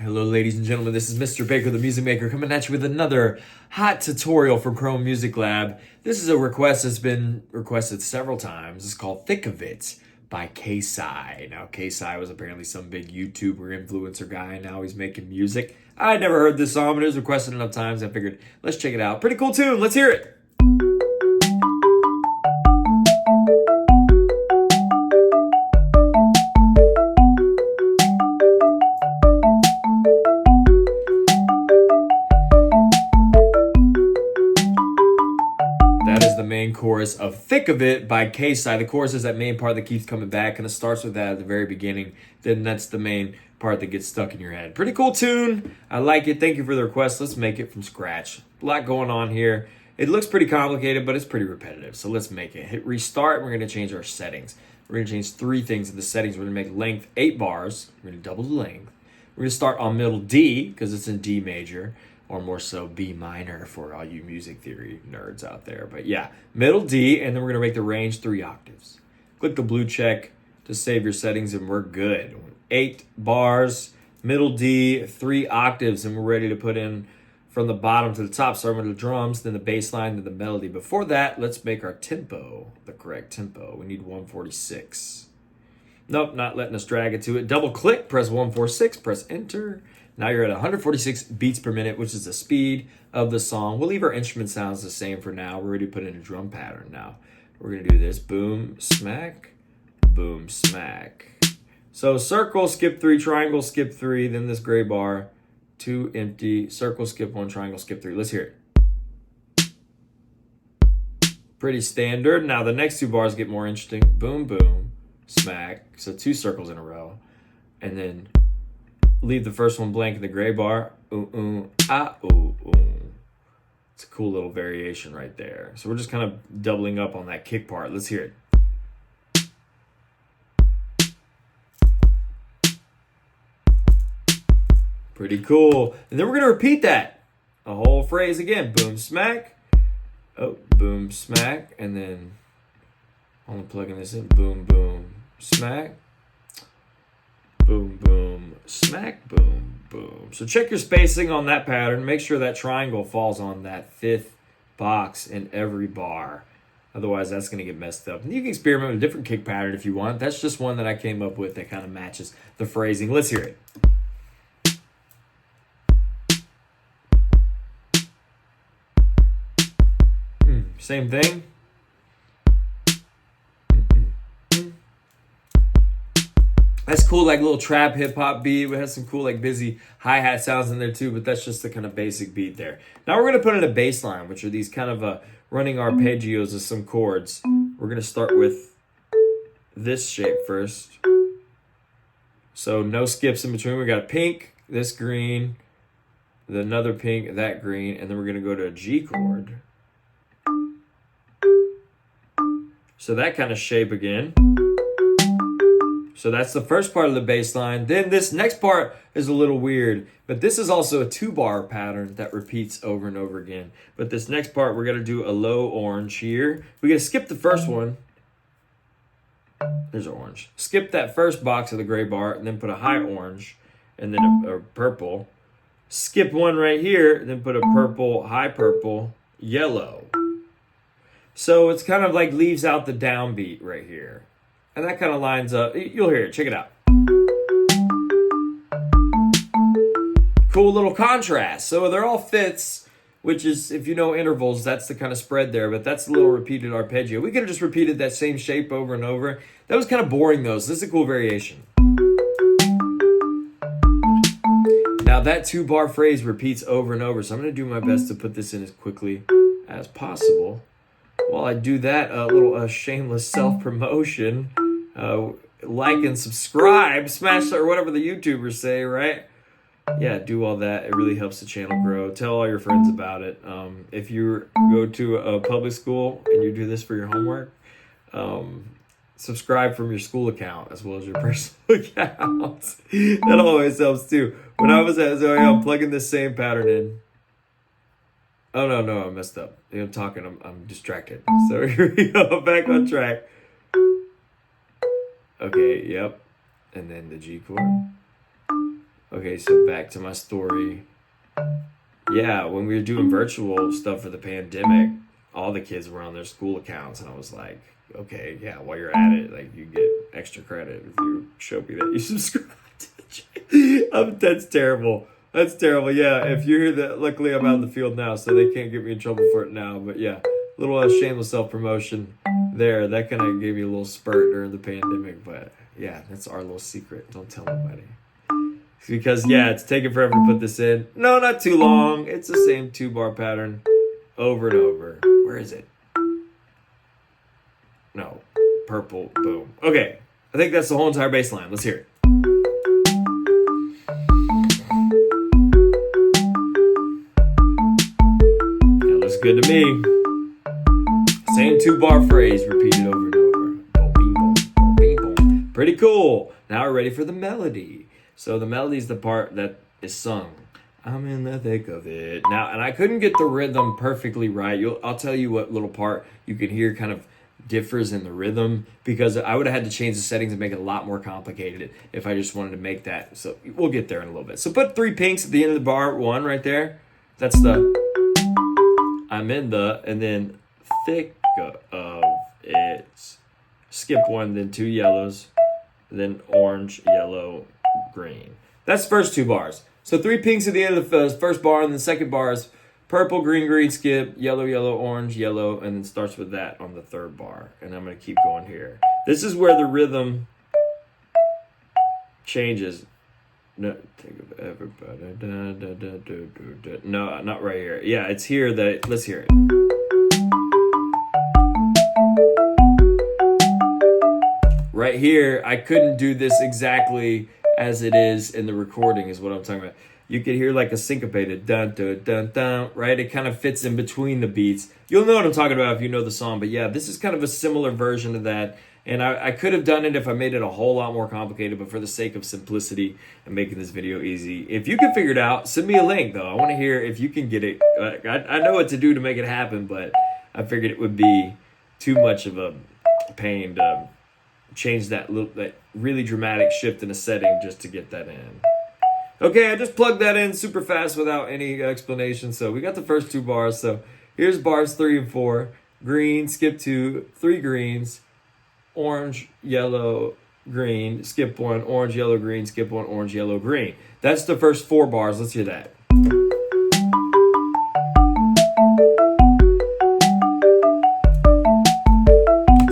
Hello, ladies and gentlemen. This is Mr. Baker, the Music Maker, coming at you with another hot tutorial from Chrome Music Lab. This is a request that's been requested several times. It's called Thick of It by KSI. Now, KSI was apparently some big YouTuber influencer guy, and now he's making music. I never heard this song, but it was requested enough times. I figured, let's check it out. Pretty cool tune. Let's hear it. That is the main chorus of Thick of It by KSI. The chorus is that main part that keeps coming back, and it starts with that at the very beginning. Then that's the main part that gets stuck in your head. Pretty cool tune. I like it. Thank you for the request. Let's make it from scratch. A lot going on here. It looks pretty complicated, but it's pretty repetitive. So let's make it. Hit restart. We're going to change our settings. We're going to change three things in the settings. We're going to make length 8 bars. We're going to double the length. We're going to start on middle D because it's in D major. Or more so B minor for all you music theory nerds out there. But yeah, middle D, and then we're going to make the range 3 octaves. Click the blue check to save your settings, and we're good. 8 bars, middle D, 3 octaves, and we're ready to put in from the bottom to the top, starting with the drums, then the bass line, then the melody. Before that, let's make our tempo the correct tempo. We need 146. Nope, not letting us drag it to it. Double click, press 146, press enter. Now you're at 146 beats per minute, which is the speed of the song. We'll leave our instrument sounds the same for now. We're ready to put in a drum pattern now. We're going to do this. Boom, smack, boom, smack. So circle, skip 3, triangle, skip 3, then this gray bar, 2 empty, circle, skip 1, triangle, skip 3. Let's hear it. Pretty standard. Now the next 2 bars get more interesting. Boom, boom, smack. So 2 circles in a row. And then leave the first one blank in the gray bar. Ooh, ooh, ah, ooh, ooh. It's a cool little variation right there. So we're just kind of doubling up on that kick part. Let's hear it. Pretty cool. And then we're going to repeat that. A whole phrase again. Boom, smack. Oh, boom, smack. And then I'm plugging this in. Boom, boom, smack. Boom, boom, smack, boom, boom. So check your spacing on that pattern. Make sure that triangle falls on that 5th box in every bar. Otherwise, that's going to get messed up. And you can experiment with a different kick pattern if you want. That's just one that I came up with that kind of matches the phrasing. Let's hear it. Same thing. That's cool, like little trap hip hop beat. We have some cool like busy hi-hat sounds in there too, but that's just the kind of basic beat there. Now we're gonna put in a bass line, which are these kind of running arpeggios of some chords. We're gonna start with this shape first. So no skips in between. We got a pink, this green, another pink, that green, and then we're gonna go to a G chord. So that kind of shape again. So that's the first part of the bass line. Then this next part is a little weird, but this is also a 2-bar pattern that repeats over and over again. But this next part, we're gonna do a low orange here. We're gonna skip the first one. There's orange. Skip that first box of the gray bar and then put a high orange and then a purple. Skip one right here, then put a purple, high purple, yellow. So it's kind of like leaves out the downbeat right here. And that kind of lines up. You'll hear it. Check it out. Cool little contrast. So they're all fifths, which is, if you know intervals, that's the kind of spread there. But that's a little repeated arpeggio. We could have just repeated that same shape over and over. That was kind of boring, though. So this is a cool variation. Now that 2-bar phrase repeats over and over. So I'm going to do my best to put this in as quickly as possible. While I do that, a little shameless self-promotion. Like and subscribe, smash or whatever the YouTubers say, right? Yeah, do all that. It really helps the channel grow. Tell all your friends about it. If you go to a public school and you do this for your homework, subscribe from your school account as well as your personal account. That always helps too. When I was at Zoe, I'm plugging this same pattern in. Oh, no, I messed up. I'm talking, I'm distracted. So here we go, back on track. Okay, yep. And then the G chord. Okay, Okay, so back to my story. Yeah, when we were doing virtual stuff for the pandemic, all the kids were on their school accounts, and I was like, okay, yeah, while you're at it, like, you get extra credit if you show me that you subscribe to the channel. That's terrible. That's terrible. Yeah, if you hear that, luckily I'm out in the field now, so they can't get me in trouble for it now. But yeah, little shameless self-promotion there. That kind of gave me a little spurt during the pandemic. But yeah, that's our little secret. Don't tell nobody. Because, yeah, it's taking forever to put this in. No, not too long. It's the same 2-bar pattern over and over. Where is it? No. Purple. Boom. Okay. I think that's the whole entire bass line. Let's hear it. That looks good to me. Same 2-bar phrase repeated over and over. Boom, bing, boom, boom, bing, boom. Pretty cool. Now we're ready for the melody. So the melody is the part that is sung. I'm in the thick of it. Now, and I couldn't get the rhythm perfectly right. I'll tell you what little part you can hear kind of differs in the rhythm, because I would have had to change the settings and make it a lot more complicated if I just wanted to make that. So we'll get there in a little bit. So put 3 pinks at the end of the bar 1 right there. That's the I'm in the, and then thick of it. Skip 1, then 2 yellows, then orange, yellow, green. That's the first 2 bars. So 3 pinks at the end of the first bar, and the second bar is purple, green, green, skip, yellow, yellow, orange, yellow, and then starts with that on the 3rd bar. And I'm going to keep going here. This is where the rhythm changes. No, think of everybody. No, not right here. Yeah, it's here that. Let's hear it. Right here, I couldn't do this exactly as it is in the recording, is what I'm talking about. You could hear like a syncopated dun dun dun dun, right? It kind of fits in between the beats. You'll know what I'm talking about if you know the song, but yeah, this is kind of a similar version of that. And I could have done it if I made it a whole lot more complicated, but for the sake of simplicity and making this video easy, if you can figure it out, send me a link though. I want to hear if you can get it. I know what to do to make it happen, but I figured it would be too much of a pain to change that really dramatic shift in a setting just to get that in. Okay, I just plugged that in super fast without any explanation. So we got the first 2 bars. So here's bars 3 and 4. Green, skip 2, 3 greens, orange, yellow, green, skip 1, orange, yellow, green, skip 1, orange, yellow, green. That's the first 4 bars. Let's hear that.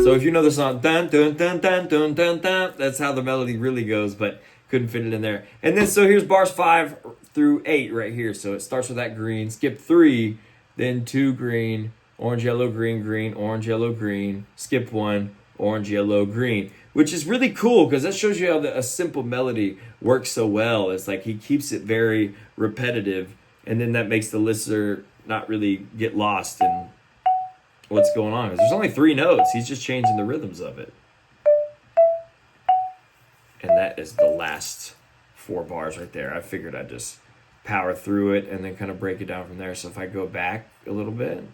So if you know the song, dun dun dun dun dun dun dun, that's how the melody really goes, but couldn't fit it in there. And then so here's bars 5 through 8 right here. So it starts with that green, skip 3, then 2 green, orange, yellow, green, green, orange, yellow, green, skip 1, orange, yellow, green, which is really cool because that shows you how a simple melody works so well. It's like he keeps it very repetitive, and then that makes the listener not really get lost in what's going on. 'Cause there's only 3 notes. He's just changing the rhythms of it. And that is the last 4 bars right there. I figured I'd just power through it and then kind of break it down from there. So if I go back a little bit,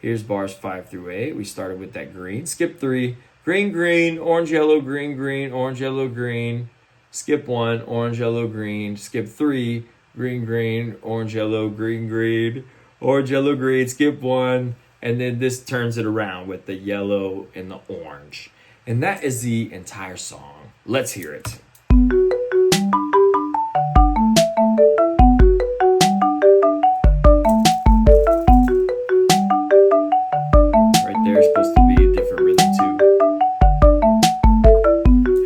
here's bars 5 through 8. We started with that green. Skip 3, green, green, orange, yellow, green, green, orange, yellow, green. Skip 1, orange, yellow, green. Skip 3, green, green, orange, yellow, green, green, orange, yellow, green. Skip 1. And then this turns it around with the yellow and the orange. And that is the entire song. Let's hear it. Right there is supposed to be a different rhythm too.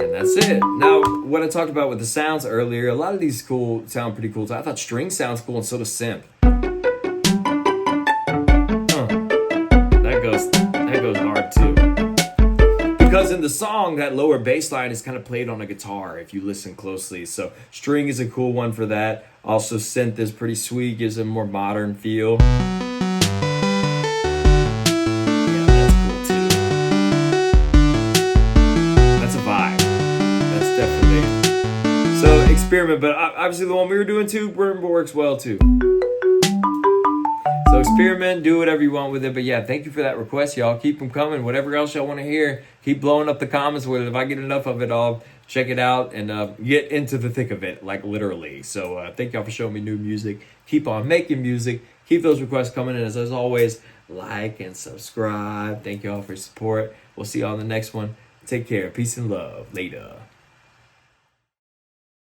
And that's it. Now, what I talked about with the sounds earlier, a lot of these sound pretty cool. I thought string sounds cool, and so does synth. That goes hard too. Because in the song, that lower bass line is kind of played on a guitar if you listen closely. So string is a cool one for that. Also synth is pretty sweet, gives a more modern feel. Yeah, that's cool too. That's a vibe. That's definitely. So experiment, but obviously the one we were doing too, works well too. So experiment, do whatever you want with it. But yeah, thank you for that request, y'all. Keep them coming. Whatever else y'all want to hear, keep blowing up the comments with it. If I get enough of it, I'll check it out and get into the thick of it, like literally. So thank y'all for showing me new music. Keep on making music. Keep those requests coming in. As always, like and subscribe. Thank y'all for your support. We'll see y'all on the next one. Take care. Peace and love. Later.